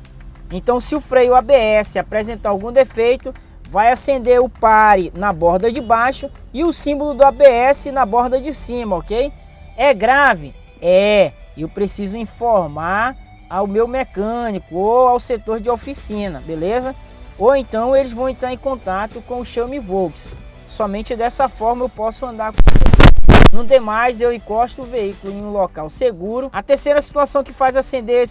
Então se o freio ABS apresentar algum defeito, vai acender o pare na borda de baixo e o símbolo do ABS na borda de cima, ok? É grave? É. Eu preciso informar ao meu mecânico ou ao setor de oficina, beleza? Ou então eles vão entrar em contato com o Chame Volks. Somente dessa forma eu posso andar com ele. No demais, eu encosto o veículo em um local seguro. A terceira situação que faz acender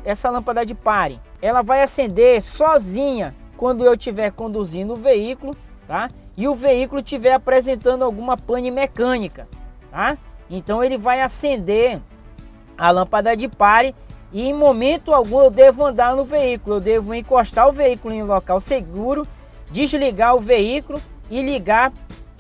essa lâmpada de pare, ela vai acender sozinha quando eu estiver conduzindo o veículo, tá? E o veículo estiver apresentando alguma pane mecânica, tá? Então ele vai acender a lâmpada de pare e em momento algum eu devo andar no veículo. Eu devo encostar o veículo em um local seguro, desligar o veículo e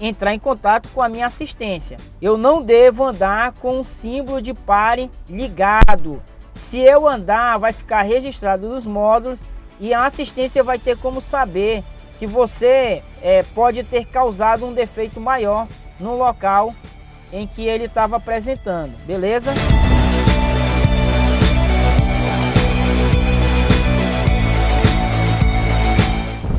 entrar em contato com a minha assistência. Eu não devo andar com o símbolo de pare ligado. Se eu andar, vai ficar registrado nos módulos e a assistência vai ter como saber que você pode ter causado um defeito maior no local em que ele estava apresentando, beleza?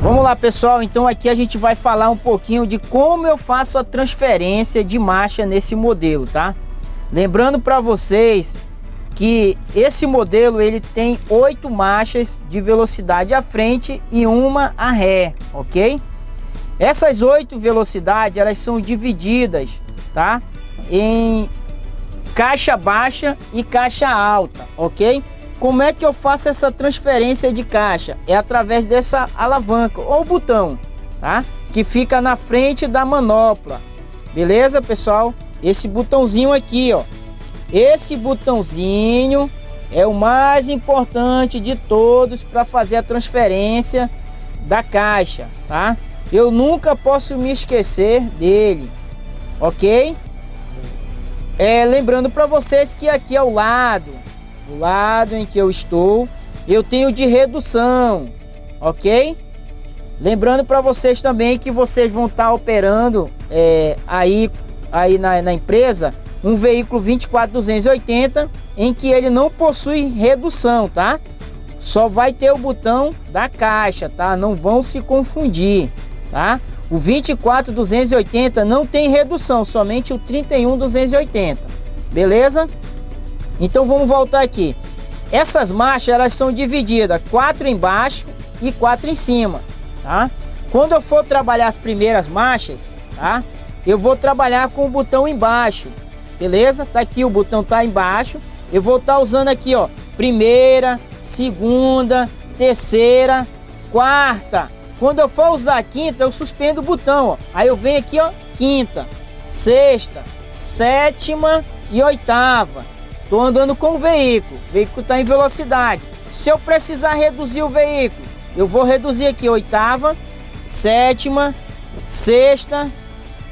Vamos lá, pessoal, então aqui a gente vai falar um pouquinho de como eu faço a transferência de marcha nesse modelo, tá? Lembrando para vocês que esse modelo ele tem 8 marchas de velocidade à frente e uma a ré, ok? Essas 8 velocidades, elas são divididas, tá? Em caixa baixa e caixa alta, ok? Como é que eu faço essa transferência de caixa? É através dessa alavanca ou botão, tá? Que fica na frente da manopla. Beleza, pessoal? Esse botãozinho aqui, ó. Esse botãozinho é o mais importante de todos para fazer a transferência da caixa, tá? Eu nunca posso me esquecer dele, ok? Lembrando para vocês que aqui ao lado, do lado em que eu estou, eu tenho de redução, ok? Lembrando para vocês também que vocês vão estar operando aí na empresa um veículo 24280 em que ele não possui redução, tá? Só vai ter o botão da caixa, tá? Não vão se confundir, tá? O 24280 não tem redução, somente o 31280, beleza? Então vamos voltar aqui. Essas marchas, elas são divididas 4 embaixo e 4 em cima, tá? Quando eu for trabalhar as primeiras marchas, tá? Eu vou trabalhar com o botão embaixo, beleza? Tá aqui, o botão tá embaixo. Eu vou estar usando aqui, ó, primeira, segunda, terceira, quarta. Quando eu for usar a quinta, eu suspendo o botão, ó. Aí eu venho aqui, ó, quinta, sexta, sétima e oitava. Tô andando com o veículo tá em velocidade. Se eu precisar reduzir o veículo, eu vou reduzir aqui oitava, sétima, sexta,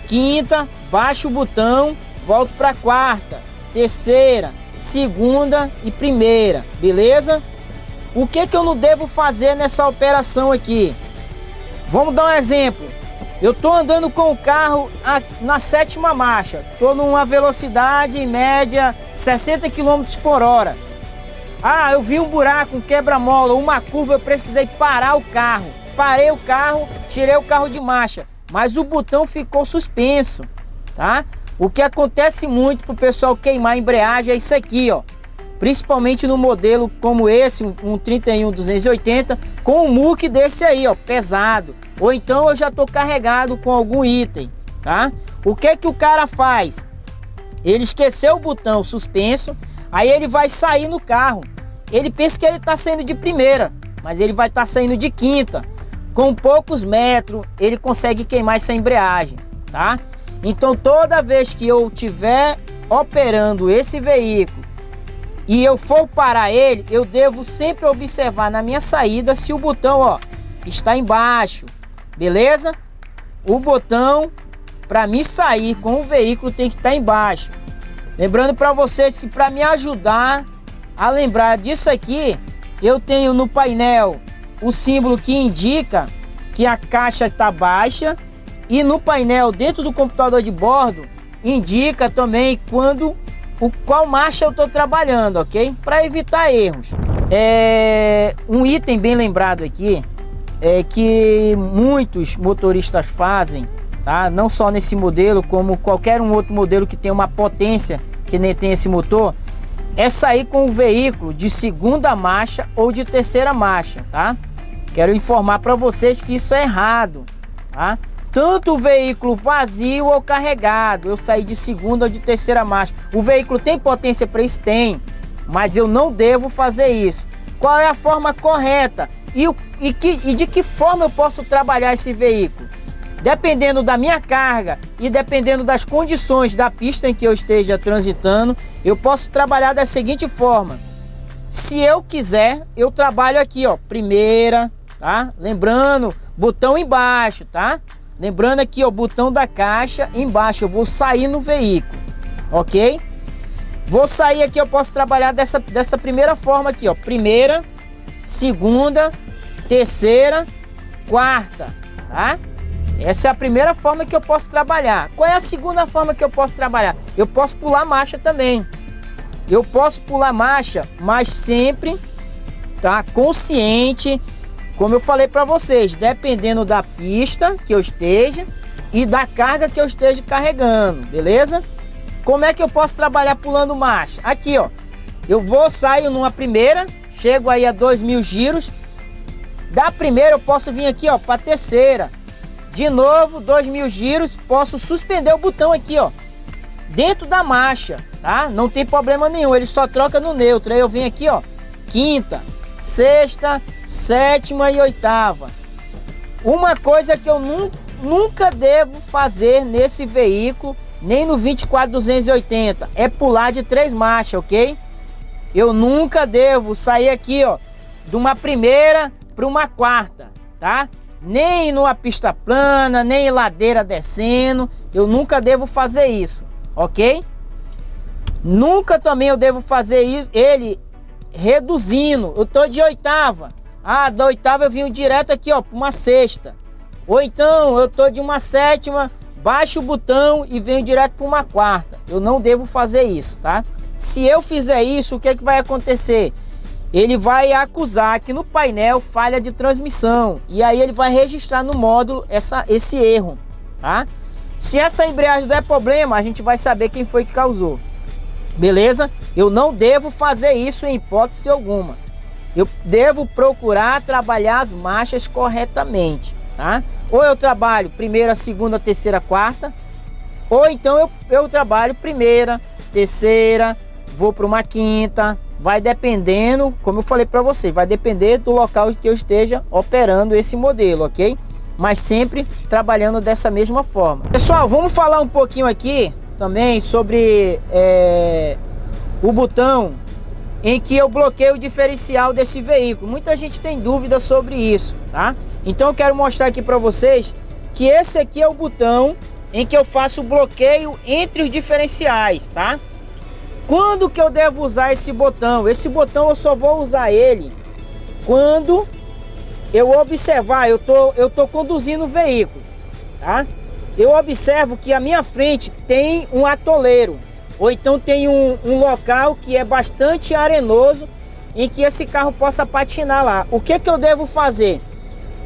quinta, baixo o botão, volto para quarta, terceira, segunda e primeira, beleza? O que eu não devo fazer nessa operação aqui? Vamos dar um exemplo. Eu tô andando com o carro na 7ª marcha, tô numa velocidade média 60 km por hora. Ah, eu vi um buraco, um quebra-mola, uma curva, eu precisei parar o carro. Parei o carro, tirei o carro de marcha, mas o botão ficou suspenso, tá? O que acontece muito pro pessoal queimar a embreagem é isso aqui, ó. Principalmente no modelo como esse, um 31-280, com um muque desse aí, ó, pesado. Ou então eu já tô carregado com algum item, tá? O que o cara faz? Ele esqueceu o botão suspenso, aí ele vai sair no carro. Ele pensa que ele tá saindo de primeira, mas ele vai estar saindo de quinta. Com poucos metros, ele consegue queimar essa embreagem, tá? Então toda vez que eu estiver operando esse veículo e eu for parar ele, eu devo sempre observar na minha saída se o botão, ó, está embaixo, beleza? O botão para me sair com o veículo tem que estar embaixo. Lembrando para vocês que para me ajudar a lembrar disso aqui, eu tenho no painel o símbolo que indica que a caixa está baixa, e no painel dentro do computador de bordo indica também qual marcha eu estou trabalhando, ok? Para evitar erros. Um item bem lembrado aqui é que muitos motoristas fazem, tá? Não só nesse modelo, como qualquer um outro modelo que tem uma potência que nem tem esse motor, é sair com o veículo de 2ª marcha ou de 3ª marcha, tá? Quero informar para vocês que isso é errado, tá? Tanto o veículo vazio ou carregado, eu saí de 2ª ou de 3ª marcha. O veículo tem potência para isso? Tem, mas eu não devo fazer isso. Qual é a forma correta? E de que forma eu posso trabalhar esse veículo? Dependendo da minha carga e dependendo das condições da pista em que eu esteja transitando, eu posso trabalhar da seguinte forma. Se eu quiser, eu trabalho aqui, ó, primeira, tá? Lembrando, botão embaixo, tá? Lembrando aqui, ó, o botão da caixa embaixo, eu vou sair no veículo, ok? Vou sair aqui, eu posso trabalhar dessa primeira forma aqui, ó, primeira, segunda, terceira, quarta, tá? Essa é a primeira forma que eu posso trabalhar. Qual é a segunda forma que eu posso trabalhar? Eu posso pular marcha também. Eu posso pular marcha, mas sempre, tá, consciente, como eu falei para vocês, dependendo da pista que eu esteja e da carga que eu esteja carregando, beleza? Como é que eu posso trabalhar pulando marcha? Aqui, ó, saio numa primeira, chego aí a 2.000 giros. Da primeira eu posso vir aqui, ó, para terceira. De novo, 2.000 giros, posso suspender o botão aqui, ó, dentro da marcha, tá? Não tem problema nenhum, ele só troca no neutro. Aí eu venho aqui, ó, quinta, sexta, sétima e oitava. Uma coisa que eu nunca devo fazer nesse veículo, nem no 24-280, é pular de 3 marchas, ok? Eu nunca devo sair aqui, ó, de uma primeira para uma quarta, tá? Nem numa pista plana, nem em ladeira descendo, eu nunca devo fazer isso, ok? Nunca também eu devo fazer isso, ele reduzindo. Eu tô de oitava, da oitava eu vim direto aqui, ó, para uma sexta. Ou então eu tô de uma sétima, baixo o botão e venho direto para uma quarta. Eu não devo fazer isso, tá? Se eu fizer isso, o que vai acontecer? Ele vai acusar aqui no painel falha de transmissão, e aí ele vai registrar no módulo esse erro, tá? Se essa embreagem der problema, a gente vai saber quem foi que causou. Beleza? Eu não devo fazer isso em hipótese alguma. Eu devo procurar trabalhar as marchas corretamente, tá? Ou eu trabalho primeira, segunda, terceira, quarta, ou então eu trabalho primeira, terceira, vou para uma quinta. Vai dependendo, como eu falei para você, vai depender do local que eu esteja operando esse modelo, ok? Mas sempre trabalhando dessa mesma forma. Pessoal, vamos falar um pouquinho aqui também sobre o botão em que eu bloqueio o diferencial desse veículo. Muita gente tem dúvida sobre isso, tá? Então eu quero mostrar aqui para vocês que esse aqui é o botão em que eu faço o bloqueio entre os diferenciais, tá? Quando que eu devo usar esse botão? Esse botão eu só vou usar ele quando eu observar, eu tô conduzindo o veículo, tá? Eu observo que à minha frente tem um atoleiro, ou então tem um local que é bastante arenoso, em que esse carro possa patinar lá. O que que eu devo fazer?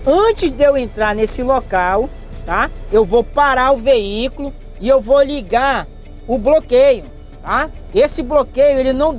Antes de eu entrar nesse local, tá? Eu vou parar o veículo e eu vou ligar o bloqueio, tá? Esse bloqueio ele não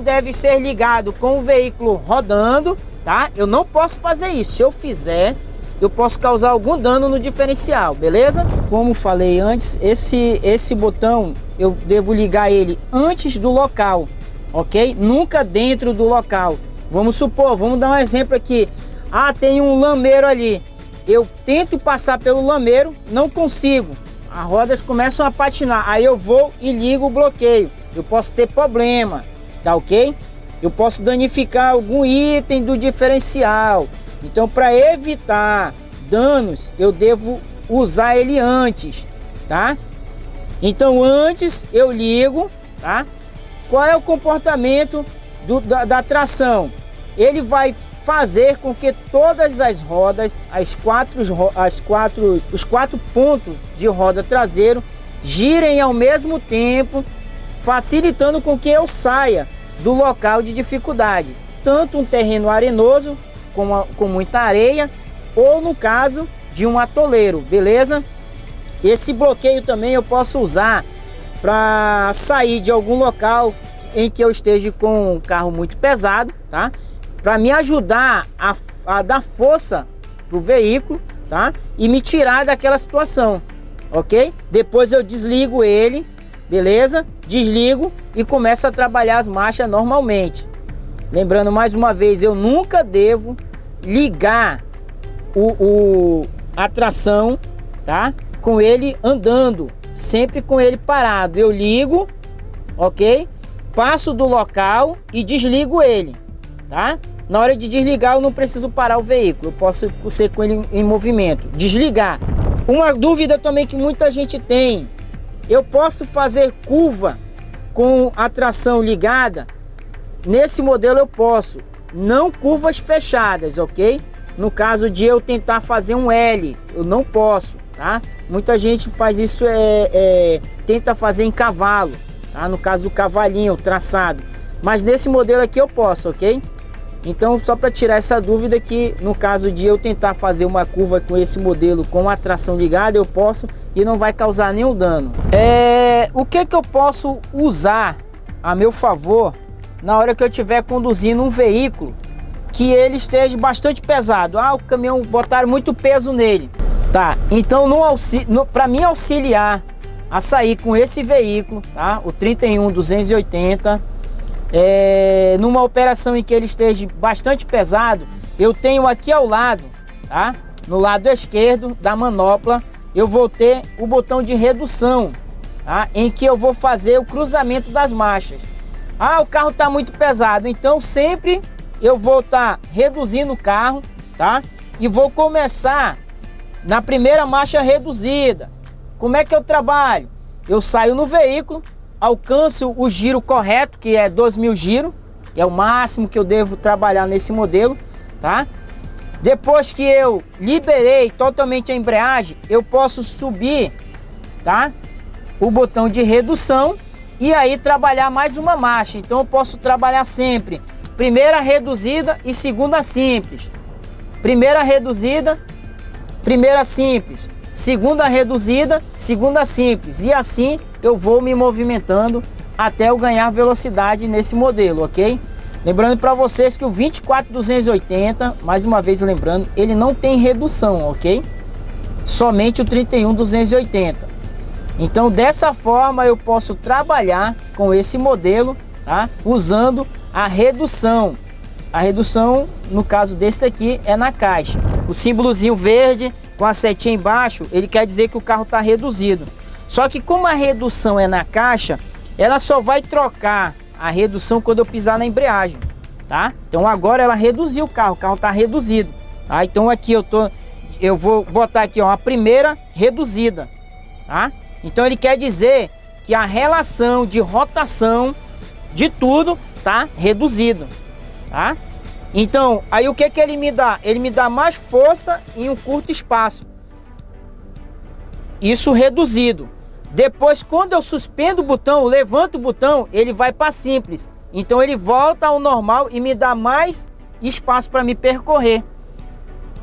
deve ser ligado com o veículo rodando, tá? Eu não posso fazer isso. Se eu fizer, eu posso causar algum dano no diferencial, beleza? Como falei antes, esse botão eu devo ligar ele antes do local, ok? Nunca dentro do local. Vamos supor, vamos dar um exemplo aqui. Ah, tem um lameiro ali. Eu tento passar pelo lameiro, não consigo. As rodas começam a patinar. Aí eu vou e ligo o bloqueio. Eu posso ter problema, tá ok? Eu posso danificar algum item do diferencial. Então, para evitar danos, eu devo usar ele antes, tá? Então, antes eu ligo, tá? Qual é o comportamento da tração? Ele vai fazer com que todas as rodas, os quatro pontos de roda traseiro girem ao mesmo tempo, facilitando com que eu saia do local de dificuldade, tanto um terreno arenoso com muita areia, ou no caso de um atoleiro, beleza? Esse bloqueio também eu posso usar para sair de algum local em que eu esteja com um carro muito pesado, tá? Para me ajudar a dar força pro veículo, tá? E me tirar daquela situação, ok? Depois eu desligo ele, beleza? Desligo e começo a trabalhar as marchas normalmente. Lembrando mais uma vez, eu nunca devo ligar a tração, tá? Com ele andando, sempre com ele parado. Eu ligo, ok? Passo do local e desligo ele, tá? Na hora de desligar eu não preciso parar o veículo, eu posso ser com ele em movimento. Desligar. Uma dúvida também que muita gente tem: eu posso fazer curva com a tração ligada? Nesse modelo eu posso, não curvas fechadas, ok? No caso de eu tentar fazer um L, eu não posso, tá? Muita gente faz isso, tenta fazer em cavalo, tá? No caso do cavalinho, o traçado. Mas nesse modelo aqui eu posso, ok? Então, só para tirar essa dúvida, que no caso de eu tentar fazer uma curva com esse modelo com a tração ligada, eu posso e não vai causar nenhum dano. O que eu posso usar a meu favor na hora que eu estiver conduzindo um veículo que ele esteja bastante pesado? Ah, o caminhão botaram muito peso nele. Tá, então para me auxiliar a sair com esse veículo, tá? O 31280, numa operação em que ele esteja bastante pesado, eu tenho aqui ao lado, tá? No lado esquerdo da manopla, eu vou ter o botão de redução, tá? Em que eu vou fazer o cruzamento das marchas. Ah, o carro está muito pesado, então sempre eu vou estar reduzindo o carro, tá? E vou começar na primeira marcha reduzida. Como é que eu trabalho? Eu saio no veículo, alcanço o giro correto, que é 2.000 giros, que é o máximo que eu devo trabalhar nesse modelo, tá? Depois que eu liberei totalmente a embreagem, eu posso subir, tá? O botão de redução e aí trabalhar mais uma marcha. Então eu posso trabalhar sempre primeira reduzida e segunda simples. Primeira reduzida, primeira simples. Segunda reduzida, segunda simples. E assim eu vou me movimentando até eu ganhar velocidade nesse modelo, ok? Lembrando para vocês que o 24280, mais uma vez lembrando, ele não tem redução, ok? Somente o 31280. Então dessa forma eu posso trabalhar com esse modelo, tá? Usando a redução. A redução, no caso desse aqui, é na caixa. O símbolozinho verde com a setinha embaixo, ele quer dizer que o carro está reduzido. Só que como a redução é na caixa, ela só vai trocar a redução quando eu pisar na embreagem, tá? Então agora ela reduziu o carro está reduzido, tá? Então aqui eu vou botar aqui, ó, a primeira reduzida, tá? Então ele quer dizer que a relação de rotação de tudo tá reduzido, tá? Então, aí o que que ele me dá? Ele me dá mais força em um curto espaço. Isso reduzido. Depois, quando eu suspendo o botão, levanto o botão, ele vai para simples. Então ele volta ao normal e me dá mais espaço para me percorrer.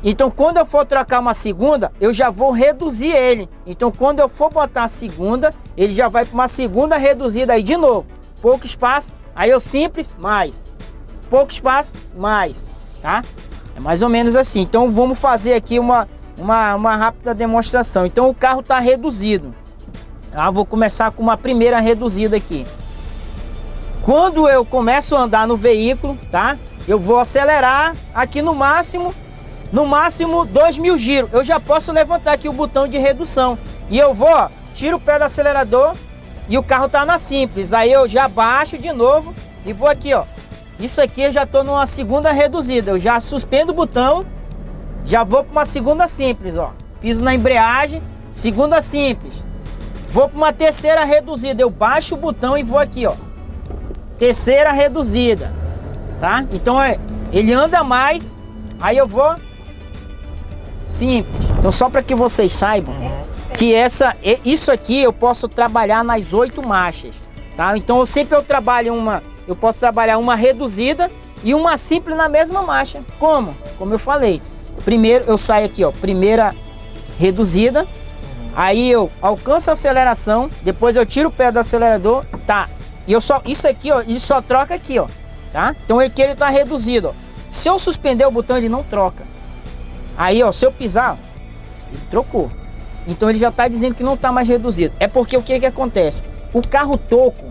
Então quando eu for trocar uma segunda, eu já vou reduzir ele. Então quando eu for botar a segunda, ele já vai para uma segunda reduzida aí de novo. Pouco espaço, aí eu simples, mais. Pouco espaço, mais, tá? É mais ou menos assim. Então vamos fazer aqui uma rápida demonstração. Então o carro está reduzido. Vou começar com uma primeira reduzida aqui. Quando eu começo a andar no veículo, tá? Eu vou acelerar aqui no máximo 2.000 giros. Eu já posso levantar aqui o botão de redução. E eu vou, ó, tiro o pé do acelerador e o carro tá na simples. Aí eu já baixo de novo e vou aqui, ó. Isso aqui eu já tô numa segunda reduzida. Eu já suspendo o botão, já vou para uma segunda simples, ó. Piso na embreagem, segunda simples. Vou para uma terceira reduzida, eu baixo o botão e vou aqui, ó. Terceira reduzida, tá? Então ele anda mais, aí eu vou simples. Então só para que vocês saibam que isso aqui eu posso trabalhar nas 8 marchas, tá? Então eu posso trabalhar uma reduzida e uma simples na mesma marcha. Como eu falei, primeiro eu saio aqui, ó, primeira reduzida. Aí eu alcanço a aceleração, depois eu tiro o pé do acelerador, tá? E isso aqui, ó, ele só troca aqui, ó, tá? Então aqui ele tá reduzido, ó. Se eu suspender o botão, ele não troca. Aí, ó, se eu pisar, ó, ele trocou. Então ele já tá dizendo que não tá mais reduzido. É porque o que que acontece? O carro toco,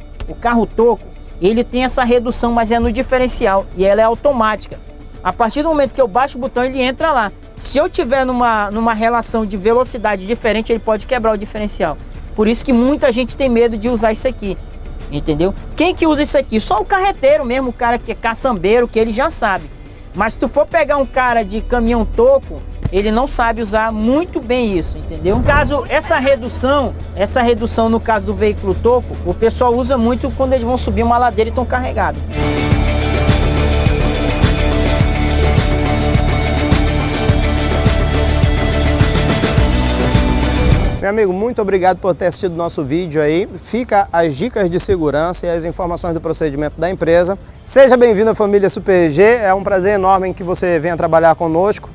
ele tem essa redução, mas é no diferencial e ela é automática. A partir do momento que eu baixo o botão, ele entra lá. Se eu tiver numa relação de velocidade diferente, ele pode quebrar o diferencial. Por isso que muita gente tem medo de usar isso aqui, entendeu? Quem que usa isso aqui? Só o carreteiro mesmo, o cara que é caçambeiro, que ele já sabe. Mas se tu for pegar um cara de caminhão toco, ele não sabe usar muito bem isso, entendeu? No caso, essa redução no caso do veículo toco, o pessoal usa muito quando eles vão subir uma ladeira e estão carregados. Meu amigo, muito obrigado por ter assistido o nosso vídeo aí. Fica as dicas de segurança e as informações do procedimento da empresa. Seja bem-vindo à família Super G. É um prazer enorme em que você venha trabalhar conosco.